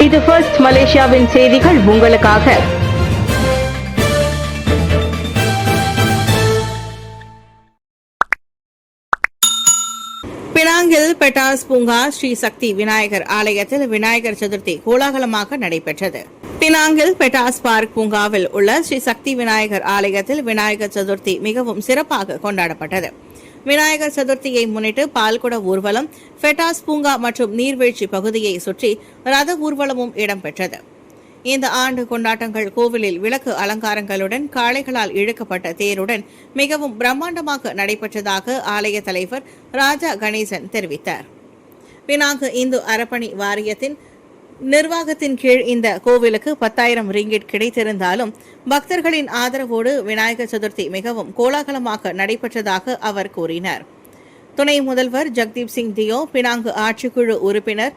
இது ஃபர்ஸ்ட் மலேசியாவின் செய்திகள் உங்களுக்காக. பினாங்கில் பெட்டாஸ் பூங்கா ஸ்ரீ சக்தி விநாயகர் ஆலயத்தில் விநாயகர் சதுர்த்தி கோலாகலமாக நடைபெற்றது. பினாங்கில் பெட்டாஸ் பார்க் பூங்காவில் உள்ள ஸ்ரீ சக்தி விநாயகர் ஆலயத்தில் விநாயகர் சதுர்த்தி மிகவும் சிறப்பாக கொண்டாடப்பட்டது. விநாயகர் சதுர்த்தியை முன்னிட்டு பால்குட ஊர்வலம், பெட்டாஸ் பூங்கா மற்றும் நீர்வீழ்ச்சி பகுதியை சுற்றி ரத ஊர்வலமும் இடம்பெற்றது. இந்த ஆண்டு கொண்டாட்டங்கள் கோவிலில் விளக்கு அலங்காரங்களுடன் காளைகளால் இழுக்கப்பட்ட தேருடன் மிகவும் பிரம்மாண்டமாக நடைபெற்றதாக ஆலய தலைவர் ராஜா கணேசன் தெரிவித்தார். பினாங்கு இந்து அறப்பணி வாரியத்தின் நிர்வாகத்தின் கீழ் இந்த கோவிலுக்கு 10,000 ரிங்கிட் கிடைத்திருந்தாலும் பக்தர்களின் ஆதரவோடு விநாயகர் சதுர்த்தி மிகவும் கோலாகலமாக நடைபெற்றதாக அவர் கூறினார். துணை முதல்வர் ஜக்தீப் சிங் தியோ, பினாங்கு ஆட்சிக்குழு உறுப்பினர்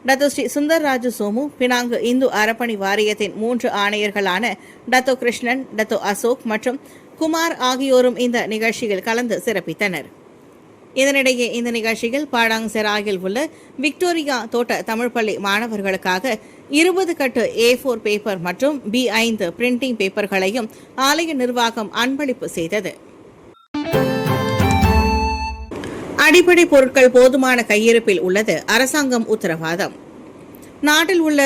டத்தோ ஸ்ரீ சுந்தர்ராஜு சோமு, பினாங்கு இந்து அறப்பணி வாரியத்தின் 3 ஆணையர்களான டத்தோ கிருஷ்ணன், டத்தோ அசோக் மற்றும் குமார் ஆகியோரும் இந்த நிகழ்ச்சியில் கலந்து சிறப்பித்தனர். இதனிடையே இந்த நிகழ்ச்சியில் பாடாங் செராயில் உள்ள விக்டோரியா தோட்ட தமிழ் பள்ளி மாணவர்களுக்காக 20 கட்டு A4 பேப்பர் மற்றும் B5 பிரிண்டிங் பேப்பர்களையும் ஆலய நிர்வாகம் அன்பளிப்பு செய்தது. அடிப்படை பொருட்கள் போதுமான கையிருப்பில் உள்ளது, அரசாங்கம் உத்தரவாதம். நாட்டில் உள்ள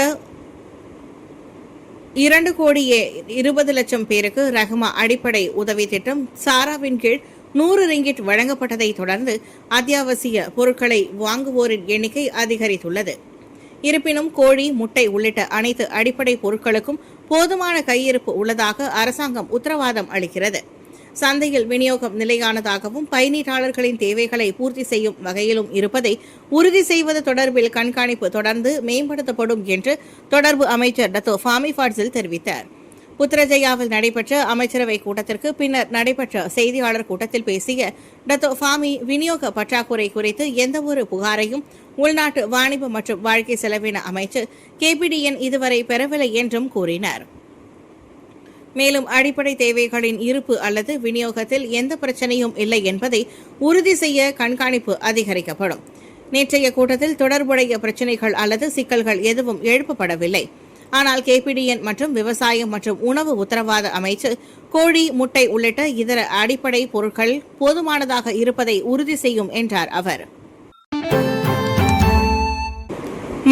2,20,00,000 பேருக்கு ரஹ்மா அடிப்படை உதவி திட்டம் சாராவின் கீழ் 100 ரிங்கிட் வழங்கப்பட்டதை தொடர்ந்து அத்தியாவசிய பொருட்களை வாங்குவோரின் எண்ணிக்கை அதிகரித்துள்ளது. இருப்பினும் கோழி, முட்டை உள்ளிட்ட அனைத்து அடிப்படை பொருட்களுக்கும் போதுமான கையிருப்பு உள்ளதாக அரசாங்கம் உத்தரவாதம் அளிக்கிறது. சந்தையில் விநியோகம் நிலையானதாகவும் பயனீட்டாளர்களின் தேவைகளை பூர்த்தி செய்யும் வகையிலும் இருப்பதை உறுதி செய்வது தொடர்பில் கண்காணிப்பு தொடர்ந்து மேம்படுத்தப்படும் என்று தொடர்பு அமைச்சர் டத்தோ ஃபாமி ஃபாட்சில் தெரிவித்தார். புத்ரஜயாவில் நடைபெற்ற அமைச்சரவை கூட்டத்திற்கு பின்னர் நடைபெற்ற செய்தியாளர் கூட்டத்தில் பேசிய டத்தோ ஃபாமி, விநியோக பற்றாக்குறை குறித்து எந்தவொரு புகாரையும் உள்நாட்டு வாணிப மற்றும் வாழ்க்கை செலவின அமைச்சர் KPDN இதுவரை பெறவில்லை என்றும் கூறினார். மேலும் அடிப்படை தேவைகளின் இருப்பு அல்லது விநியோகத்தில் எந்த பிரச்சனையும் இல்லை என்பதை உறுதி செய்ய கண்காணிப்பு அதிகரிக்கப்படும். நேற்றைய கூட்டத்தில் தொடர்புடைய பிரச்சினைகள் அல்லது சிக்கல்கள் எதுவும் எழுப்பப்படவில்லை. ஆனால் KPDN மற்றும் விவசாயம் மற்றும் உணவு உத்தரவாத அமைச்சர் கோழி, முட்டை உள்ளிட்ட இதர அடிப்படை பொருட்கள் போதுமானதாக இருப்பதை உறுதி செய்யும் என்றார் அவர்.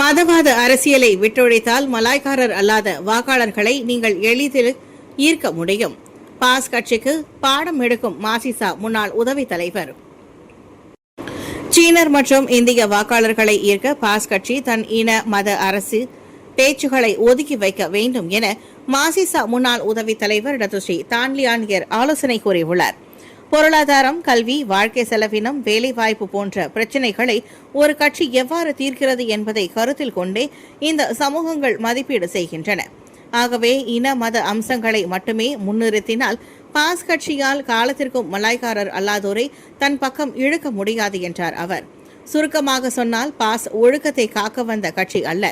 மதவாத அரசியலை விட்டொழித்தால் மலாய்க்காரர் அல்லாத வாக்காளர்களை நீங்கள் எளிதில் ஈர்க்க முடியும். பாஸ் கட்சிக்கு பாடம் எடுக்கும் மாசிசா முன்னாள் உதவி தலைவர். சீனர் மற்றும் இந்திய வாக்காளர்களை ஈர்க்க பாஸ் கட்சி தன் இன மத அரசு பேச்சுகளை ஒதுக்கி வைக்க வேண்டும் என மாசிசா முன்னாள் உதவி தலைவர் டத்தோ ஸ்ரீ தான்லியான்யர் ஆலோசனை கூறியுள்ளார். பொருளாதாரம், கல்வி, வாழ்க்கை செலவினம், வேலைவாய்ப்பு போன்ற பிரச்சினைகளை ஒரு கட்சி எவ்வாறு தீர்க்கிறது என்பதை கருத்தில் கொண்டே இந்த சமூகங்கள் மதிப்பீடு செய்கின்றன. ஆகவே இன மத அம்சங்களை மட்டுமே முன்னிறுத்தினால் பாஸ் கட்சியால் காலத்திற்கும் மலாய்க்காரர் அல்லாதோரை தன் பக்கம் இழுக்க முடியாது என்றார் அவர். சுருக்கமாக சொன்னால் பாஸ் ஒழுக்கத்தை காக்க வந்த கட்சி அல்ல,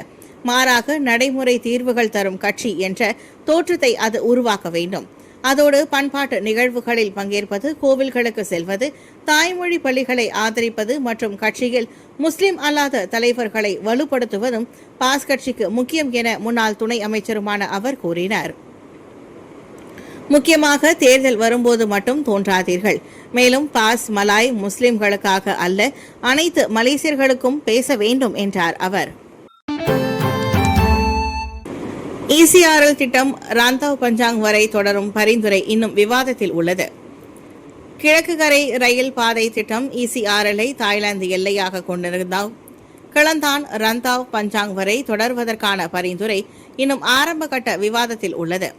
மாறாக நடைமுறை தீர்வுகள் தரும் கட்சி என்ற தோற்றத்தை அது உருவாக்க வேண்டும். அதோடு பண்பாட்டு நிகழ்வுகளில் பங்கேற்பது, கோவில்களுக்கு செல்வது, தாய்மொழி பள்ளிகளை ஆதரிப்பது மற்றும் கட்சியில் முஸ்லிம் அல்லாத தலைவர்களை வலுப்படுத்துவதும் பாஸ் கட்சிக்கு முக்கியம் என முன்னாள் துணை அமைச்சருமான அவர் கூறினார். முக்கியமாக தேர்தல் வரும்போது மட்டும் தோன்றாதீர்கள். மேலும் பாஸ் மலாய் முஸ்லிம்களுக்காக அல்ல, அனைத்து மலேசியர்களுக்கும் பேச வேண்டும் என்றார் அவர். ECRL திட்டம் ராந்தாவ் பஞ்சாங் வரை தொடரும் பரிந்துரை இன்னும் விவாதத்தில் உள்ளது. கிழக்கு கரை ரயில் பாதை திட்டம் ECRL-ஐ தாய்லாந்து எல்லையாக கொண்டிருந்தால் கிளந்தான் ரந்தாவ் பஞ்சாங் வரை தொடர்வதற்கான பரிந்துரை இன்னும் ஆரம்ப கட்ட விவாதத்தில் உள்ளது.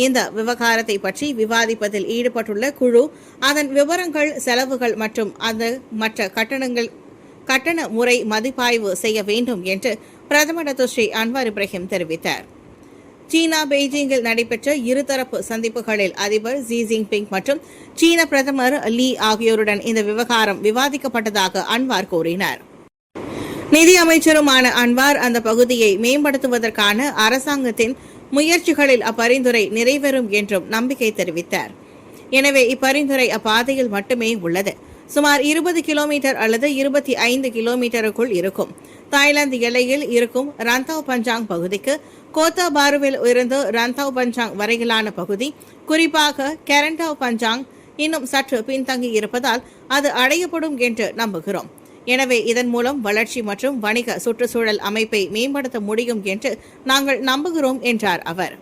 இந்த விவகாரத்தை பற்றி விவாதிப்பதில் ஈடுபட்டுள்ள குழு அதன் விவரங்கள், செலவுகள் மற்றும் அந்த மற்ற கட்டண முறை மதிப்பாய்வு செய்ய வேண்டும் என்று பிரதமர் டத்தோ ஸ்ரீ அன்வார் இப்ராஹிம் தெரிவித்தார். சீனா பெய்ஜிங்கில் நடைபெற்ற இருதரப்பு சந்திப்புகளில் அதிபர் ஜி ஜின்பிங் மற்றும் சீன பிரதமர் லீ ஆகியோருடன் இந்த விவகாரம் விவாதிக்கப்பட்டதாக அன்வார் கூறினார். நிதி அமைச்சருமான அன்வார் அந்த பகுதியை மேம்படுத்துவதற்கான அரசாங்கத்தின் முயற்சிகளில் அப்பரிந்துரை நிறைவேறும் என்றும் நம்பிக்கை தெரிவித்தார். எனவே இப்பரிந்துரை அப்பாதையில் மட்டுமே உள்ளது. சுமார் 20 கிலோமீட்டர் அல்லது 25 கிலோமீட்டருக்குள் இருக்கும். தாய்லாந்து எல்லையில் இருக்கும் ரந்தாவ் பஞ்சாங் பகுதிக்கு கோத்தா பாருவில் இருந்து ரந்தாவ் பஞ்சாங் வரையிலான பகுதி, குறிப்பாக கெரண்டாவ் பஞ்சாங் இன்னும் சற்று பின்தங்கி இருப்பதால் அது அடையப்படும் என்று நம்புகிறோம். எனவே இதன் மூலம் வளர்ச்சி மற்றும் வணிக சுற்றுச்சூழல் அமைப்பை மேம்படுத்த முடியும் என்று நாங்கள் நம்புகிறோம் என்றார் அவர்.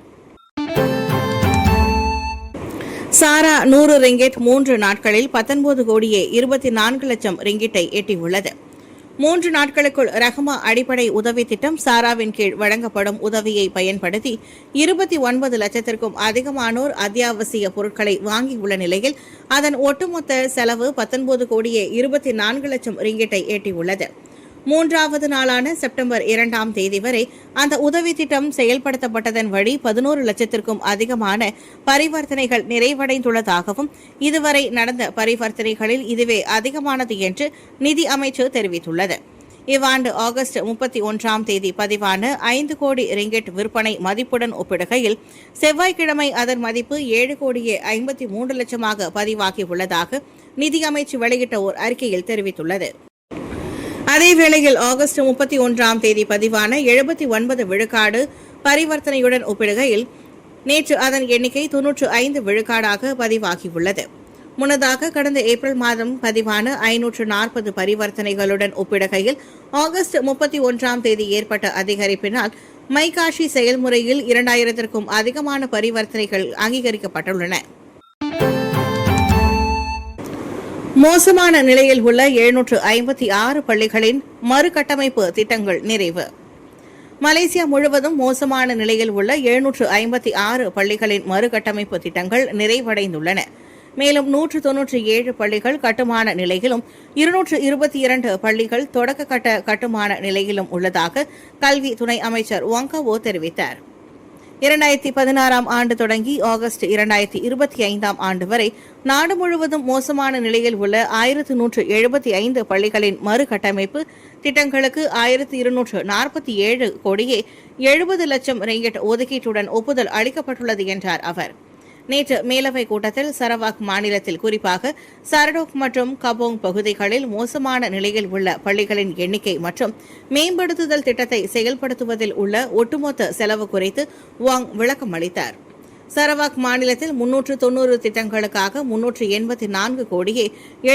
சாரா 100 ரிங்கிட் 3 நாட்களில் 19 கோடியே 24 லட்சம் ரிங்கிட்டை எட்டியுள்ளது. 3 நாட்களுக்குள் ரஹ்மா அடிப்படை உதவி திட்டம் சாராவின் கீழ் வழங்கப்படும் உதவியை பயன்படுத்தி 29 லட்சத்திற்கும் அதிகமானோர் அத்தியாவசிய பொருட்களை வாங்கியுள்ள நிலையில் அதன் ஒட்டுமொத்த செலவு 19 கோடியே 24 லட்சம் ரிங்கிட்டை எட்டியுள்ளது. 3வது நாளான செப்டம்பர் 2ஆம் தேதி வரை அந்த உதவி திட்டம் செயல்படுத்தப்பட்டதன் வழி 11 லட்சத்திற்கும் அதிகமான பரிவர்த்தனைகள் நிறைவடைந்துள்ளதாகவும் இதுவரை நடந்த பரிவர்த்தனைகளில் இதுவே அதிகமானது என்று நிதி அமைச்சு தெரிவித்துள்ளது. இவ்வாண்டு ஆகஸ்ட் 31ஆம் தேதி பதிவான 5 கோடி ரிங்கிட் விற்பனை மதிப்புடன் ஒப்பிடுகையில் செவ்வாய்க்கிழமை அதன் மதிப்பு 7 கோடியே 53 லட்சமாக பதிவாகியுள்ளதாக நிதியமைச்சு வெளியிட்ட ஓர் அறிக்கையில் தெரிவித்துள்ளது. அதேவேளையில் ஆகஸ்ட் 31ஆம் தேதி பதிவான 79 விழுக்காடு பரிவர்த்தனையுடன் ஒப்பிடுகையில் நேற்று அதன் எண்ணிக்கை 95 விழுக்காடாக பதிவாகியுள்ளது. முன்னதாக கடந்த ஏப்ரல் மாதம் பதிவான 540 பரிவர்த்தனைகளுடன் ஒப்பிடுகையில் ஆகஸ்ட் 31ஆம் தேதி ஏற்பட்ட அதிகரிப்பினால் மைகாஷி செயல்முறையில் 2000க்கும் அதிகமான பரிவர்த்தனைகள் அங்கீகரிக்கப்பட்டுள்ளன. மோசமான நிலையில் உள்ள 756 பள்ளிகளின் மறுகட்டமைப்பு திட்டங்கள் நிறைவு. மலேசியா முழுவதும் மோசமான நிலையில் உள்ள 756 பள்ளிகளின் மறுகட்டமைப்பு திட்டங்கள் நிறைவடைந்துள்ளன. மேலும் 197 பள்ளிகள் கட்டுமான நிலையிலும் 222 பள்ளிகள் தொடக்க கட்ட கட்டுமான நிலையிலும் உள்ளதாக கல்வி துணை அமைச்சர் வாங்காவோ தெரிவித்தார். 2016ஆம் ஆண்டு தொடங்கி ஆகஸ்ட் 2025ஆம் ஆண்டு வரை நாடு முழுவதும் மோசமான நிலையில் உள்ள 1175 பள்ளிகளின் மறுகட்டமைப்பு திட்டங்களுக்கு 1247 கோடியே 70 லட்சம் ரிங்கிட் ஒதுக்கீட்டுடன் ஒப்புதல் அளிக்கப்பட்டுள்ளது என்றார் அவர். நேற்று மேலவை கூட்டத்தில் சரவாக் மாநிலத்தில் குறிப்பாக சரடோக் மற்றும் கபோங் பகுதிகளில் மோசமான நிலையில் உள்ள பள்ளிகளின் எண்ணிக்கை மற்றும் மேம்படுத்துதல் திட்டத்தை செயல்படுத்துவதில் உள்ள ஒட்டுமொத்த செலவு குறித்து வாங் விளக்கம் அளித்தார். சரவாக் மாநிலத்தில் 390 திட்டங்களுக்காக 384 கோடியே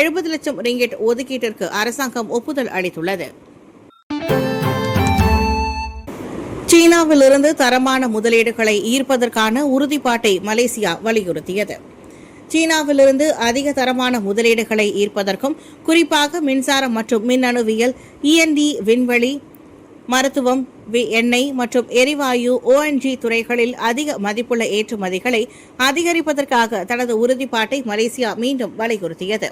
70 லட்சம் ரிங்கிட் ஒதுக்கீட்டிற்கு அரசாங்கம் ஒப்புதல் அளித்துள்ளது. சீனாவிலிருந்து தரமான முதலீடுகளை ஈர்ப்பதற்கான உறுதிப்பாட்டை மலேசியா வலியுறுத்தியது. சீனாவிலிருந்து அதிக தரமான முதலீடுகளை ஈர்ப்பதற்கும் குறிப்பாக மின்சாரம் மற்றும் மின்னணுவியல், END, விண்வெளி, மருத்துவம், எண்ணெய் மற்றும் எரிவாயு, ONG துறைகளில் அதிக மதிப்புள்ள ஏற்றுமதிகளை அதிகரிப்பதற்காக தனது உறுதிப்பாட்டை மலேசியா மீண்டும் வலியுறுத்தியது.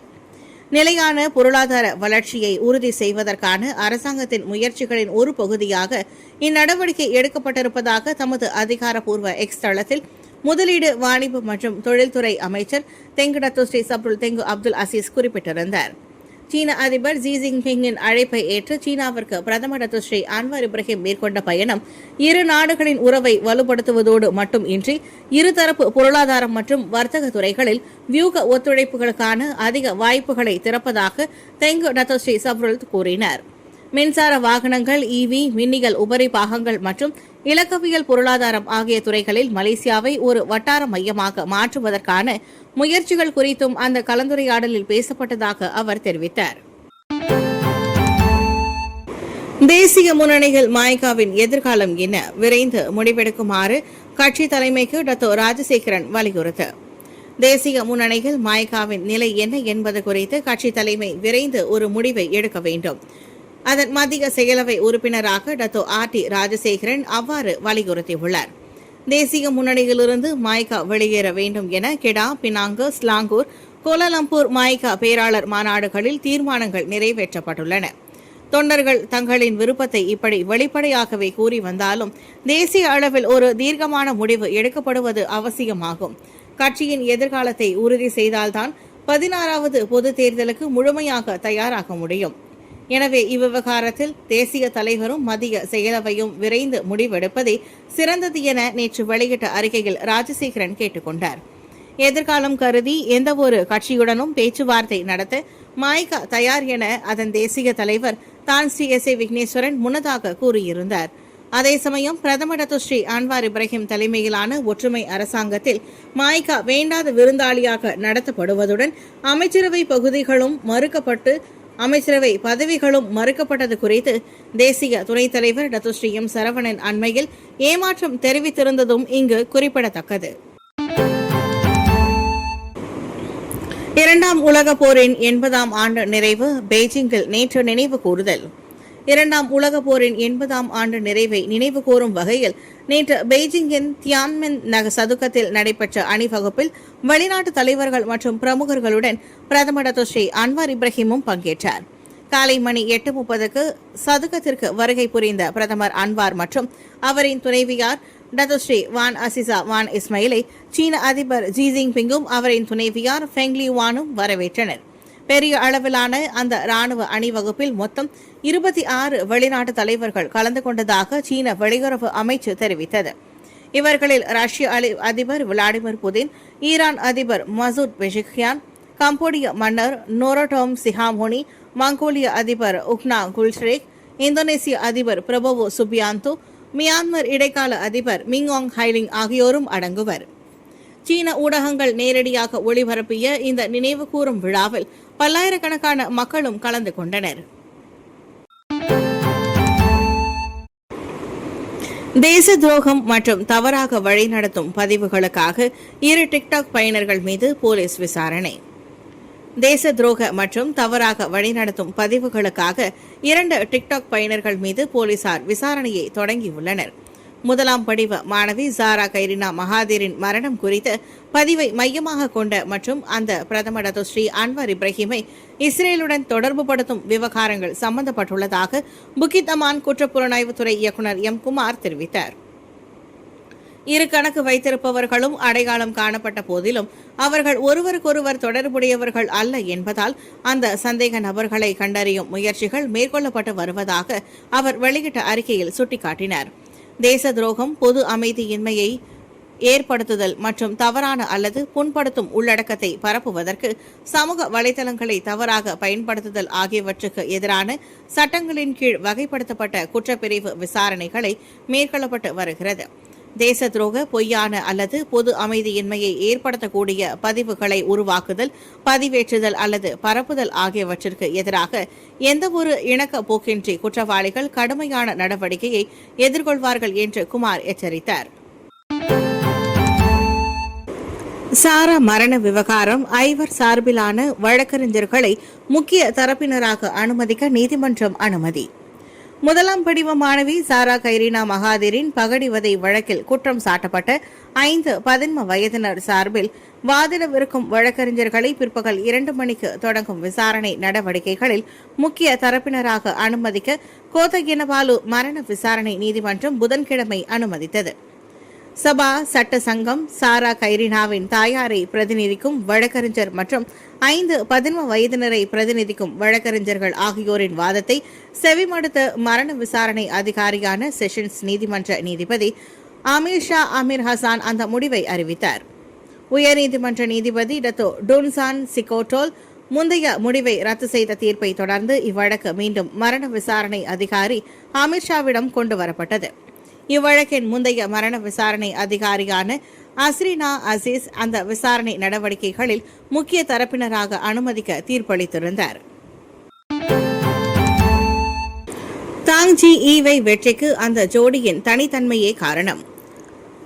நிலையான பொருளாதார வளர்ச்சியை உறுதி செய்வதற்கான அரசாங்கத்தின் முயற்சிகளின் ஒரு பகுதியாக இந்நடவடிக்கை எடுக்கப்பட்டிருப்பதாக தமது அதிகாரப்பூர்வ எக்ஸ் தளத்தில் முதலீடு, வாணிபு மற்றும் தொழில்துறை அமைச்சர் தெங்கு டத்தோ ஸ்ரீ சப்ருல் தெங்கு அப்துல் அசீஸ் குறிப்பிட்டிருந்தார். சீன அதிபர் ஜி ஜின்பிங்கின் அழைப்பை ஏற்று சீனாவிற்கு பிரதமர் டத்தோ ஸ்ரீ அன்வர் இப்ராஹிம் மேற்கொண்ட பயணம் இரு நாடுகளின் உறவை வலுப்படுத்துவதோடு மட்டுமின்றி இருதரப்பு பொருளாதாரம் மற்றும் வர்த்தக துறைகளில் வியூக ஒத்துழைப்புகளுக்கான அதிக வாய்ப்புகளை திறப்பதாக தெங்கு டத்தோ ஸ்ரீ சப்ருல் கூறினார். மின்சார வாகனங்கள், EV, மின்னியல் உபரி பாகங்கள் மற்றும் இலக்கவியல் பொருளாதாரம் ஆகிய துறைகளில் மலேசியாவை ஒரு வட்டார மையமாக மாற்றுவதற்கான முயற்சிகள் குறித்தும் அந்த கலந்துரையாடலில் பேசப்பட்டதாக அவர் தெரிவித்தார். தேசிய முன்னணியில் மாய்காவின் எதிர்காலம் என்ன? விரைந்து முடிவெடுக்குமாறு கட்சி தலைமைக்கு டத்தோ ராஜசேகரன் வலியுறுத்து. தேசிய முன்னணியில் மாய்காவின் நிலை என்ன என்பது குறித்து கட்சி தலைமை விரைந்து ஒரு முடிவை எடுக்க வேண்டும். அதன் மத்திய செயலவை உறுப்பினராக டத்தோ RT ராஜசேகரன் அவ்வாறு வலியுறுத்தியுள்ளார். தேசிய முன்னணியிலிருந்து மாய்கா வெளியேற வேண்டும் என கெடா, பினாங்கு, ஸ்லாங்கூர், கோலாலம்பூர் மாய்கா பேராளர் மாநாடுகளில் தீர்மானங்கள் நிறைவேற்றப்பட்டுள்ளன. தொண்டர்கள் தங்களின் விருப்பத்தை இப்படி வெளிப்படையாகவே கூறி வந்தாலும் தேசிய அளவில் ஒரு தீர்க்கமான முடிவு எடுக்கப்படுவது அவசியமாகும். கட்சியின் எதிர்காலத்தை உறுதி செய்தால்தான் 16வது பொதுத் தேர்தலுக்கு முழுமையாக தயாராக முடியும். எனவே இவ்விவகாரத்தில் தேசிய தலைவரும் மத்திய செயலவையும் விரைந்து முடிவெடுப்பதே சிறந்தது என நேற்று வெளியிட்ட அறிக்கையில் ராஜசேகரன் கேட்டுக் கொண்டார். எதிர்காலம் கருதி எந்தவொரு கட்சியுடனும் பேச்சுவார்த்தை நடத்த மாய்கா தயார் என அதன் தேசிய தலைவர் தான் ஸ்ரீ எஸ்.ஏ. விக்னேஸ்வரன் முன்னதாக கூறியிருந்தார். அதே சமயம் பிரதமர் டாக்டர் ஸ்ரீ அன்வார் இப்ராஹிம் தலைமையிலான ஒற்றுமை அரசாங்கத்தில் மாய்கா வேண்டாத விருந்தாளியாக நடத்தப்படுவதுடன் அமைச்சரவை பகுதிகளும் மறுக்கப்பட்டு அமைச்சரவை பதவிகளும் மறுக்கப்பட்டது குறித்து தேசிய துணைத் தலைவர் டாக்டர் ஸ்ரீ எம் சரவணன் அண்மையில் ஏமாற்றம் தெரிவித்திருந்ததும் இங்கு குறிப்பிடத்தக்கது. இரண்டாம் உலகப் போரின் 80ஆம் ஆண்டு நிறைவு பெய்ஜிங்கில் நேற்று நினைவு கூறுதல். இரண்டாம் உலகப் போரின் 80ஆம் ஆண்டு நிறைவை நினைவு கூறும் வகையில் நேற்று பெய்ஜிங்கின் தியான்மென் சதுக்கத்தில் நடைபெற்ற அணிவகுப்பில் வெளிநாட்டு தலைவர்கள் மற்றும் பிரமுகர்களுடன் பிரதமர் டாக்டர் ஸ்ரீ அன்வார் இப்ராஹிமும் பங்கேற்றார். காலை மணி 8:30க்கு சதுக்கத்திற்கு வருகை புரிந்த பிரதமர் அன்வார் மற்றும் அவரின் துணைவியார் doctor Sri Wan Azizah Wan இஸ்மாயிலை சீன அதிபர் ஜி ஜின்பிங்கும் அவரின் துணைவியார் ஃபெங்லி வானும் வரவேற்றனர். பெரிய அளவிலான அந்த ராணுவ அணிவகுப்பில் மொத்தம் 26 வெளிநாட்டு தலைவர்கள் கலந்து கொண்டதாக சீன வெளியுறவு அமைச்சு தெரிவித்தது. இவர்களில் ரஷ்ய அதிபர் விளாடிமிர் புதின், ஈரான் அதிபர் மசூத் பெஷிக்யான், கம்போடிய மன்னர் நோரோட்டோம் சிஹாமோனி, மங்கோலிய அதிபர் உக்னா குல்ஷ்ரேக், இந்தோனேசிய அதிபர் பிரபோவோ சுபியாந்தோ, மியான்மர் இடைக்கால அதிபர் மிங்ஆங் ஹைலிங் ஆகியோரும் அடங்குவர். சீன ஊடகங்கள் நேரடியாக ஒளிபரப்பிய இந்த நினைவு கூறும் விழாவில் பல்லாயிரக்கணக்கான மக்களும் கலந்து கொண்டனர். தேச துரோகம் மற்றும் தவறாக வழிநடத்தும் பதிவுகளுக்காக 2 டிக்டாக் பயனர்கள் மீது போலீஸ் விசாரணை. தேச துரோக மற்றும் தவறாக வழிநடத்தும் பதிவுகளுக்காக 2 டிக்டாக் பயனர்கள் மீது போலீசார் விசாரணையை தொடங்கியுள்ளனர். முதலாம் படிவ மாணவி ஜாரா கைரினா மகாதீரின் மரணம் குறித்த பதிவை மையமாக கொண்ட மற்றும் அந்த பிரதமர் டாக்டர் ஸ்ரீ அன்வார் இப்ராஹிமை இஸ்ரேலுடன் தொடர்புபடுத்தும் விவகாரங்கள் சம்பந்தப்பட்டுள்ளதாக புக்கித் அமான் குற்றப்புலனாய்வுத்துறை இயக்குநர் எம் குமார் தெரிவித்தார். 2 கணக்கு வைத்திருப்பவர்களும் அடையாளம் காணப்பட்ட போதிலும் அவர்கள் ஒருவருக்கொருவர் தொடர்புடையவர்கள் அல்ல என்பதால் அந்த சந்தேக நபர்களை கண்டறியும் முயற்சிகள் மேற்கொள்ளப்பட்டு வருவதாக அவர் வெளியிட்ட அறிக்கையில் சுட்டிக்காட்டினார். தேச துரோகம், பொது அமைதியின்மையை ஏற்படுத்துதல் மற்றும் தவறான அல்லது புண்படுத்தும் உள்ளடக்கத்தை பரப்புவதற்கு சமூக வலைதளங்களை தவறாக பயன்படுத்துதல் ஆகியவற்றுக்கு எதிரான சட்டங்களின் கீழ் வகைப்படுத்தப்பட்ட குற்றப்பிரிவு விசாரணைகளை மேற்கொள்ளப்பட்டு வருகிறது. தேச துரோக, பொய்யான அல்லது பொது அமைதியின்மையை ஏற்படுத்தக்கூடிய பதிவுகளை உருவாக்குதல், பதிவேற்றுதல் அல்லது பரப்புதல் ஆகியவற்றிற்கு எதிராக எந்தவொரு இணக்க போக்கின்றி குற்றவாளிகள் கடுமையான நடவடிக்கையை எதிர்கொள்வார்கள் என்று குமார் எச்சரித்தார். சாரா மரண விவகாரம் ஐவர் சார்பிலான வழக்கறிஞர்களை முக்கிய தரப்பினராக அனுமதிக்க நீதிமன்றம் அனுமதி. முதலாம் படிவ மாணவி சாரா கைரினா மகாதீரின் பகடிவதை வழக்கில் குற்றம் சாட்டப்பட்ட 5 பதின்ம வயதினர் சார்பில் வாதிடவிருக்கும் வழக்கறிஞர்களை பிற்பகல் 2 மணிக்கு தொடங்கும் விசாரணை நடவடிக்கைகளில் முக்கிய தரப்பினராக அனுமதிக்க கோத்தகினபாலு மரண விசாரணை நீதிமன்றம் புதன்கிழமை அனுமதித்தது. சபா சட்ட சங்கம் சாரா கைரினாவின் தாயாரை பிரதிநிதிக்கும் வழக்கறிஞர் மற்றும் 5 பதின்ம வயதினரை பிரதிநிதிக்கும் வழக்கறிஞர்கள் ஆகியோரின் வாதத்தை செவிமடுத்த மரண விசாரணை அதிகாரியான செஷன்ஸ் நீதிமன்ற நீதிபதி அமீர் ஷா அமீர் ஹசான் அந்த முடிவை அறிவித்தார். உயர்நீதிமன்ற நீதிபதி டத்தோ டோன்சான் சிகோட்டோல் முந்தைய முடிவை ரத்து செய்த தீர்ப்பை தொடர்ந்து இவ்வழக்கு மீண்டும் மரண விசாரணை அதிகாரி அமீர் ஷாவிடம் கொண்டு வரப்பட்டது. இவ்வழக்கின் முந்தைய மரண விசாரணை அதிகாரியான அஸ்ரினா அசீஸ் அந்த விசாரணை நடவடிக்கைகளில் முக்கிய தரப்பினராக அனுமதிக்க தீர்ப்பளித்திருந்தார். தாங்ஜி ஈவை வெற்றிக்கு அந்த ஜோடியின் தனித்தன்மையே காரணம்.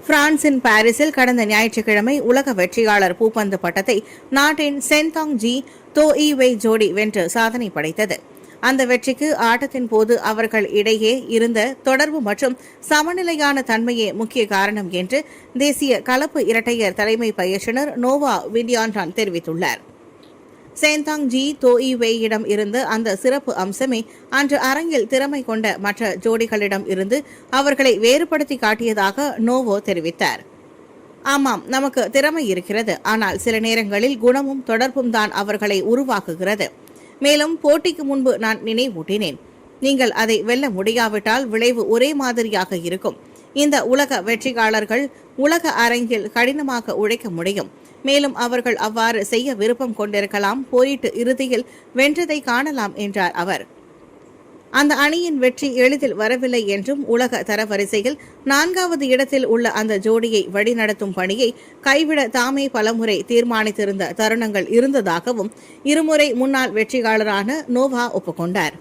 பிரான்சின் பாரிஸில் கடந்த ஞாயிற்றுக்கிழமை உலக வெற்றியாளர் பூப்பந்து பட்டத்தை நாட்டின் சென்தாங் ஜி தோ ஈவை ஜோடி வென்று சாதனை படைத்தது. அந்த வெற்றிக்கு ஆட்டத்தின் போது அவர்கள் இடையே இருந்த தொடர்பு மற்றும் சமநிலையான தன்மையே முக்கிய காரணம் என்று தேசிய கலப்பு இரட்டையர் தலைமை பயிற்றுனர் நோவா விடியான்டான் தெரிவித்துள்ளார். சென்தாங் ஜி தோயிவேயிடம் இருந்து அந்த சிறப்பு அம்சமே அன்று அரங்கில் திறமை கொண்ட மற்ற ஜோடிகளிடம் இருந்து அவர்களை வேறுபடுத்தி காட்டியதாக நோவோ தெரிவித்தார். ஆமாம், நமக்கு திறமை இருக்கிறது, ஆனால் சில நேரங்களில் குணமும் தொடர்பும் தான் அவர்களை உருவாக்குகிறது. மேலும் போட்டிக்கு முன்பு நான் நினைவூட்டினேன், நீங்கள் அதை வெல்ல முடியாவிட்டால் விளைவு ஒரே மாதிரியாக இருக்கும். இந்த உலக வெற்றியாளர்கள் உலக அரங்கில் கடினமாக உழைக்க முடியும். மேலும் அவர்கள் அவ்வாறு செய்ய விருப்பம் கொண்டிருக்கலாம், போரிட்டு இறுதியில் வென்றதை காணலாம் என்றார் அவர். அந்த அணியின் வெற்றி எளிதில் வரவில்லை என்றும் உலக தரவரிசையில் 4வது இடத்தில் உள்ள அந்த ஜோடியை வழிநடத்தும் பணியை கைவிட தாமே பலமுறை தீர்மானித்திருந்த தருணங்கள் இருந்ததாகவும் இருமுறை முன்னாள் வெற்றியாளரான நோவா ஒப்புக்கொண்டார்.